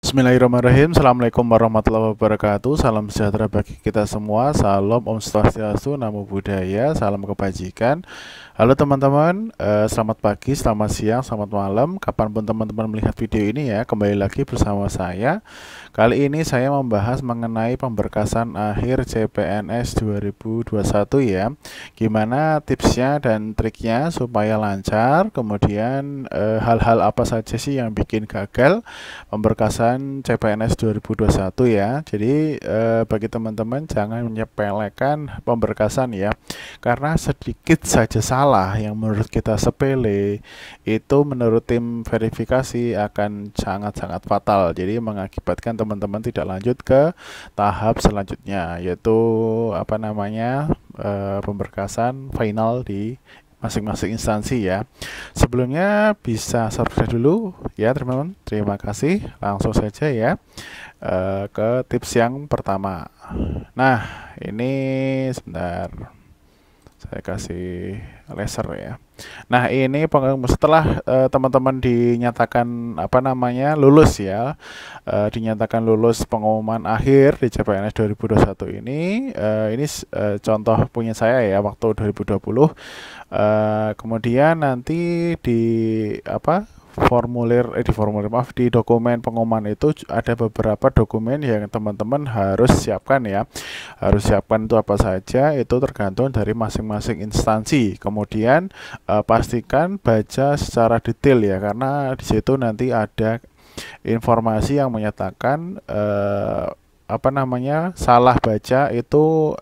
Bismillahirrahmanirrahim. Assalamualaikum warahmatullahi wabarakatuh. Salam sejahtera bagi kita semua. Salam Om Swastiastu, Namo Buddhaya, salam kebajikan. Halo teman-teman, selamat pagi, selamat siang, selamat malam. Kapanpun teman-teman melihat video ini ya, kembali lagi bersama saya. Kali ini saya membahas mengenai pemberkasan akhir CPNS 2021 ya. Gimana tipsnya dan triknya supaya lancar. Kemudian hal-hal apa saja sih yang bikin gagal pemberkasan CPNS 2021 ya. Jadi bagi teman-teman jangan menyepelekan pemberkasan ya, karena sedikit saja salah yang menurut kita sepele itu menurut tim verifikasi akan sangat-sangat fatal. Jadi mengakibatkan teman-teman tidak lanjut ke tahap selanjutnya, yaitu pemberkasan final di masing-masing instansi ya. Sebelumnya bisa subscribe dulu ya teman-teman. Terima kasih. Langsung saja ya ke tips yang pertama. Nah, ini sebentar saya kasih laser ya. Nah, ini setelah teman-teman dinyatakan lulus ya, dinyatakan lulus pengumuman akhir di CPNS 2021 ini contoh punya saya ya waktu 2020. Kemudian nanti di dokumen pengumuman itu ada beberapa dokumen yang teman-teman harus siapkan ya. Harus siapkan itu apa saja, itu tergantung dari masing-masing instansi. Kemudian pastikan baca secara detail ya, karena di situ nanti ada informasi yang menyatakan salah baca itu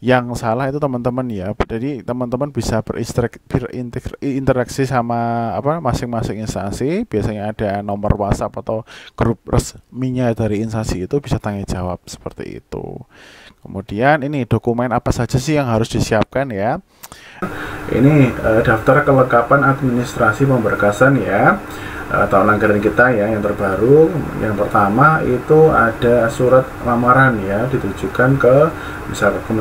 yang salah itu teman-teman ya. Jadi teman-teman bisa berinteraksi sama masing-masing instansi. Biasanya ada nomor WhatsApp atau grup resminya dari instansi, itu bisa tanya jawab seperti itu. Kemudian ini dokumen apa saja sih yang harus disiapkan ya. Ini daftar kelengkapan administrasi pemberkasan ya, tahun anggaran kita ya, yang terbaru. Yang pertama itu ada surat lamaran ya, ditujukan ke misal ke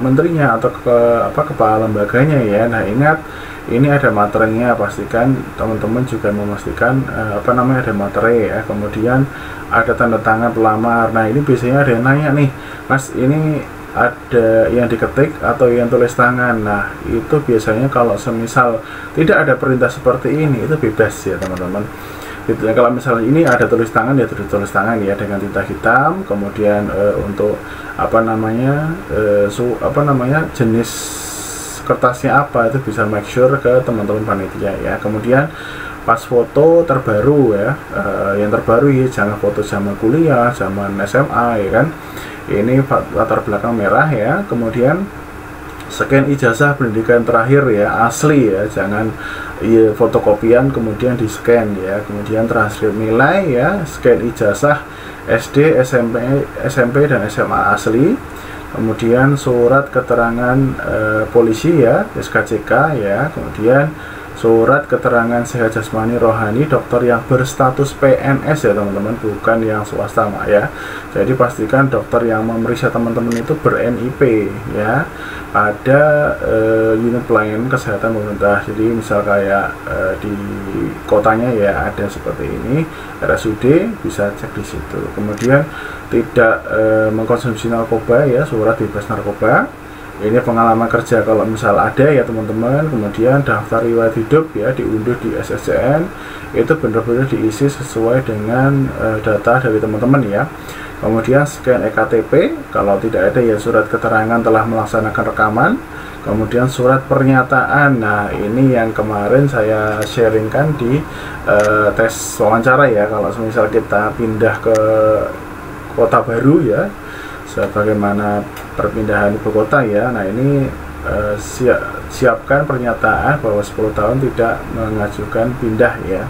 menterinya atau ke kepala lembaganya ya. Nah, ingat ini ada materinya, pastikan teman-teman juga memastikan ada materi ya. Kemudian ada tanda tangan pelamar. Nah, ini biasanya ada yang nanya nih, Mas, ini ada yang diketik atau yang tulis tangan. Nah, itu biasanya kalau semisal tidak ada perintah seperti ini, itu bebas ya teman-teman. Gitu ya. Kalau misalnya ini ada tulis tangan ya tulis tangan ya dengan tinta hitam. Kemudian untuk jenis kertasnya apa, itu bisa make sure ke teman-teman panitia ya. Kemudian pas foto terbaru ya, yang terbaru ya, jangan foto zaman kuliah, zaman SMA ya kan. Ini latar belakang merah ya. Kemudian scan ijazah pendidikan terakhir ya, asli ya, jangan fotokopian kemudian di scan ya. Kemudian transkrip nilai ya, scan ijazah SD, SMP dan SMA asli. Kemudian surat keterangan polisi ya, SKCK ya. Kemudian surat keterangan sehat jasmani rohani dokter yang berstatus PNS ya teman-teman, bukan yang swasta ya. Jadi pastikan dokter yang memeriksa teman-teman itu ber-NIP ya, ada unit pelayanan kesehatan pemerintah. Jadi misal kayak di kotanya ya ada seperti ini, RSUD, bisa cek di situ. Kemudian tidak mengkonsumsi narkoba ya, surat bebas narkoba. Ini pengalaman kerja kalau misal ada ya teman-teman. Kemudian daftar riwayat hidup ya, diunduh di SSCN, itu benar-benar diisi sesuai dengan data dari teman-teman ya. Kemudian scan EKTP, kalau tidak ada ya surat keterangan telah melaksanakan rekaman. Kemudian surat pernyataan. Nah, ini yang kemarin saya sharingkan di tes wawancara ya, kalau misal kita pindah ke kota baru ya, sebagaimana perpindahan ibu kota ya. Nah, ini siapkan pernyataan bahwa 10 tahun tidak mengajukan pindah ya.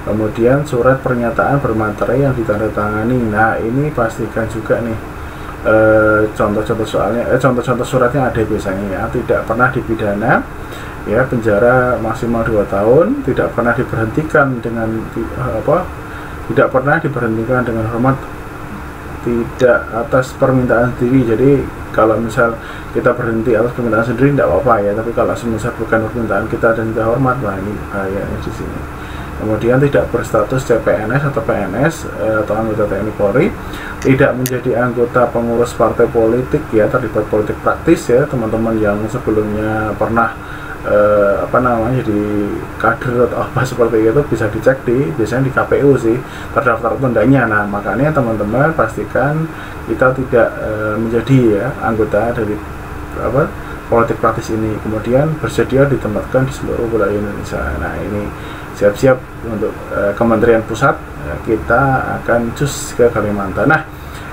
Kemudian surat pernyataan bermaterai yang ditandatangani. Nah, ini pastikan juga nih contoh-contoh suratnya ada biasanya ya. Tidak pernah dipidana ya, penjara maksimal 2 tahun, tidak pernah diberhentikan dengan hormat, tidak atas permintaan sendiri. Jadi kalau misal kita berhenti atas permintaan sendiri tidak apa-apa ya, tapi kalau misal bukan permintaan kita dan tidak hormat, wah ini bahayanya di sini. kemudian tidak berstatus CPNS atau PNS atau anggota TNI Polri, tidak menjadi anggota pengurus partai politik ya, terlibat politik praktis ya, teman-teman yang sebelumnya pernah jadi kader atau apa seperti itu bisa dicek biasanya di KPU sih terdaftar atau enggaknya. Nah makanya teman-teman pastikan kita tidak menjadi ya anggota dari politik praktis ini, kemudian bersedia ditempatkan di seluruh wilayah Indonesia. Nah ini siap-siap untuk Kementerian Pusat, kita akan cus ke Kalimantan. Nah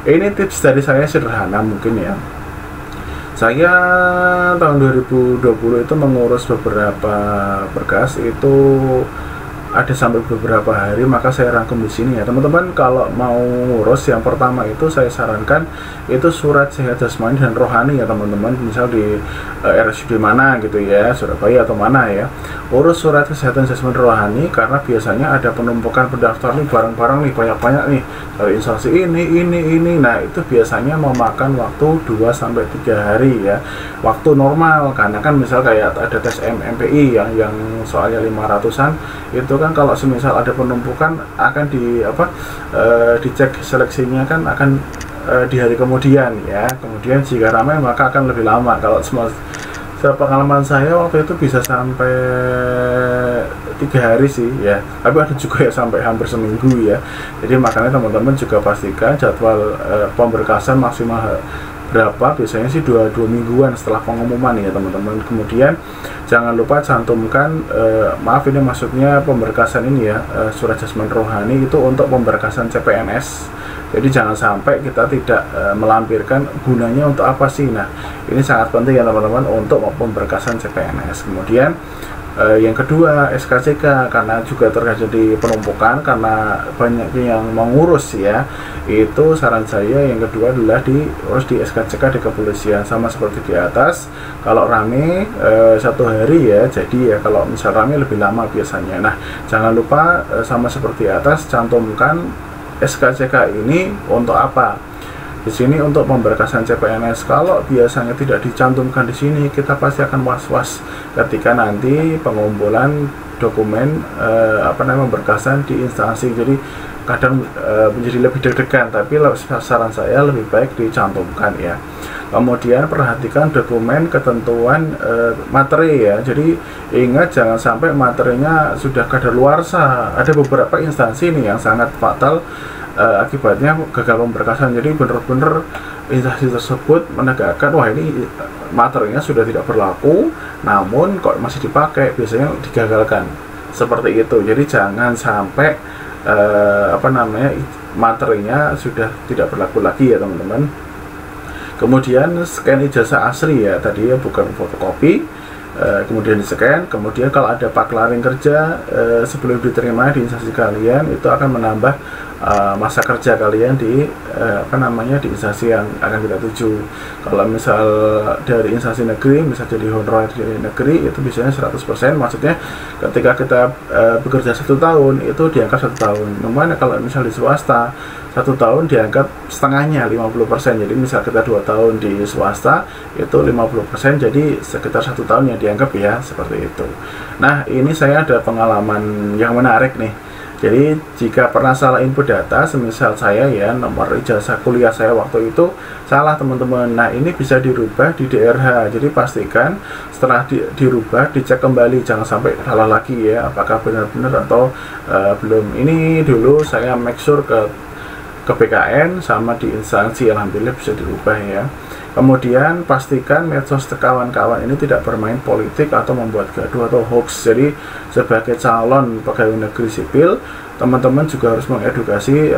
ini tips dari saya sederhana mungkin ya. Saya tahun 2020 itu mengurus beberapa berkas, itu ada sampai beberapa hari, maka saya rangkum di sini ya teman-teman. Kalau mau ngurus, yang pertama itu saya sarankan itu surat sehat jasmani dan rohani ya teman-teman. Misal di RSUD mana gitu ya, Surabaya atau mana ya, urus surat kesehatan jasmani rohani, karena biasanya ada penumpukan pendaftar nih, barang-barang nih banyak-banyak nih dari instansi ini. Nah itu biasanya memakan waktu 2-3 hari ya, waktu normal. Karena kan misal kayak ada tes MMPI yang soalnya 500-an itu kan, kalau semisal ada penumpukan akan dicek seleksinya kan akan di hari kemudian ya. Kemudian jika ramai maka akan lebih lama. Kalau pengalaman saya waktu itu bisa sampai 3 hari sih ya, tapi ada juga ya sampai hampir seminggu ya. Jadi makanya teman-teman juga pastikan jadwal pemberkasan maksimal berapa, biasanya sih 2 mingguan setelah pengumuman ya teman-teman. Kemudian jangan lupa cantumkan maaf ini maksudnya pemberkasan ini ya, surat jasmani rohani itu untuk pemberkasan CPNS. Jadi jangan sampai kita tidak melampirkan gunanya untuk apa sih. Nah ini sangat penting ya teman-teman untuk pemberkasan CPNS. Kemudian yang kedua SKCK, karena juga terjadi penumpukan karena banyaknya yang mengurus ya, itu saran saya yang kedua adalah diurus di SKCK di kepolisian, sama seperti di atas. Kalau rame 1 hari ya, jadi ya kalau misal rame lebih lama biasanya. Nah jangan lupa sama seperti atas, cantumkan SKCK ini untuk apa. Di sini untuk pemberkasan CPNS. Kalau biasanya tidak dicantumkan di sini, kita pasti akan was-was ketika nanti pengumpulan dokumen pemberkasan di instansi. Jadi kadang menjadi lebih deg-degan, tapi saran saya lebih baik dicantumkan ya. Kemudian perhatikan dokumen ketentuan materi ya. Jadi ingat jangan sampai materinya sudah kadaluarsa. Ada beberapa instansi nih yang sangat fatal akibatnya gagal pemberkasan. Jadi benar-benar instansi tersebut menegakkan wah ini materinya sudah tidak berlaku, namun kok masih dipakai, biasanya digagalkan seperti itu. Jadi jangan sampai materinya sudah tidak berlaku lagi ya teman-teman. Kemudian scan ijazah asli ya, tadi ya bukan fotokopi. Kemudian di scan, kemudian kalau ada paklaring kerja sebelum diterima di instansi kalian, itu akan menambah masa kerja kalian di di instansi yang akan kita tuju. Kalau misal dari instansi negeri, misal jadi honorer dari negeri, itu biasanya 100%, maksudnya ketika kita bekerja 1 tahun itu diangkat 1 tahun. Namun kalau misal di swasta 1 tahun diangkat setengahnya 50%. Jadi misal kita 2 tahun di swasta itu 50%, jadi sekitar 1 tahun yang dianggap ya, seperti itu. Nah ini saya ada pengalaman yang menarik nih. Jadi jika pernah salah input data, semisal saya ya nomor ijazah kuliah saya waktu itu salah teman-teman. Nah ini bisa dirubah di DRH. Jadi pastikan setelah dirubah dicek kembali, jangan sampai salah lagi ya, apakah benar-benar atau belum. Ini dulu saya make sure ke BKN sama di instansi, alhamdulillah bisa dirubah ya. Kemudian pastikan medsos kawan-kawan ini tidak bermain politik atau membuat gaduh atau hoax. Jadi sebagai calon pegawai negeri sipil, teman-teman juga harus mengedukasi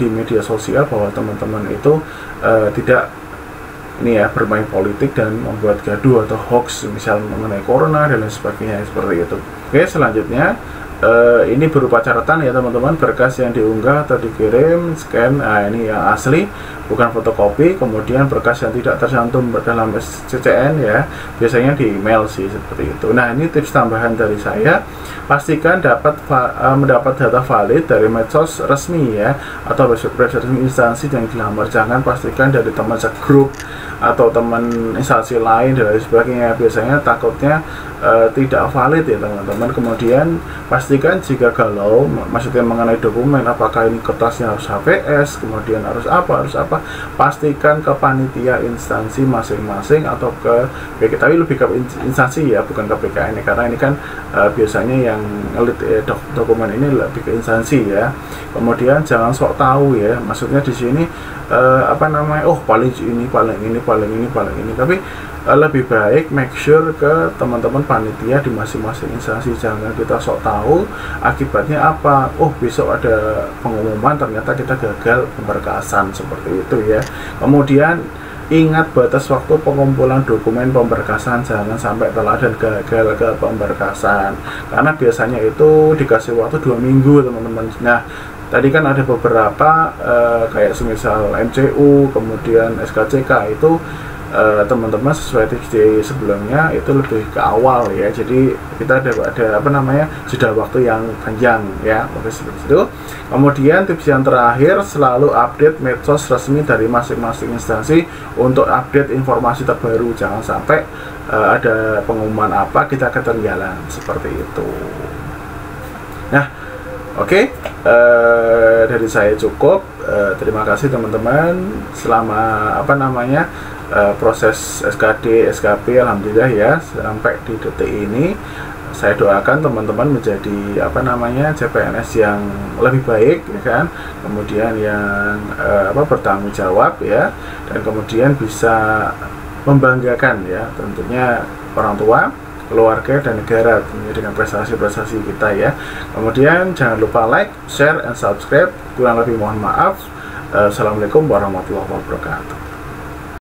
di media sosial bahwa teman-teman itu tidak bermain politik dan membuat gaduh atau hoax, misal mengenai corona dan lain sebagainya seperti itu. Oke, selanjutnya ini berupa catatan ya teman-teman, berkas yang diunggah atau dikirim scan. Nah ini yang asli, bukan fotokopi. Kemudian berkas yang tidak tercantum dalam SCCN ya, biasanya di email sih seperti itu. Nah ini tips tambahan dari saya, pastikan mendapat data valid dari medsos resmi ya, atau website resmi instansi yang dilamar. Jangan pastikan dari teman segrup atau teman instansi lain dan lain sebagainya, biasanya takutnya tidak valid ya teman-teman. Kemudian pastikan jika galau, maksudnya mengenai dokumen, apakah ini kertasnya harus HVS, kemudian harus apa, pastikan ke panitia instansi masing-masing atau ke BK, tapi lebih ke instansi ya, bukan ke BKN, karena ini kan biasanya yang ngelit dokumen ini lebih ke instansi ya. Kemudian jangan sok tahu ya, maksudnya di sini oh paling ini, tapi lebih baik make sure ke teman-teman panitia di masing-masing instansi. Jangan kita sok tahu, akibatnya apa, oh besok ada pengumuman ternyata kita gagal pemberkasan, seperti itu ya. Kemudian ingat batas waktu pengumpulan dokumen pemberkasan, jangan sampai telat dan gagal ke pemberkasan, karena biasanya itu dikasih waktu 2 minggu teman-teman. Nah tadi kan ada beberapa kayak semisal MCU, kemudian SKCK itu teman-teman sesuai TXT sebelumnya itu lebih ke awal ya, jadi kita ada jeda waktu yang panjang ya. Oke, seperti itu. Kemudian tips yang terakhir, selalu update medsos resmi dari masing-masing instansi untuk update informasi terbaru, jangan sampai ada pengumuman apa kita ketinggalan, seperti itu. Nah oke, dari saya cukup. Terima kasih teman-teman selama proses SKD, SKP, alhamdulillah ya sampai di detik ini. Saya doakan teman-teman menjadi CPNS yang lebih baik ya kan, kemudian yang bertanggung jawab ya, dan kemudian bisa membanggakan ya tentunya orang tua, keluarga, dan negara dengan prestasi-prestasi kita ya. Kemudian jangan lupa like, share, and subscribe. Kurang lebih mohon maaf. Assalamualaikum warahmatullahi wabarakatuh.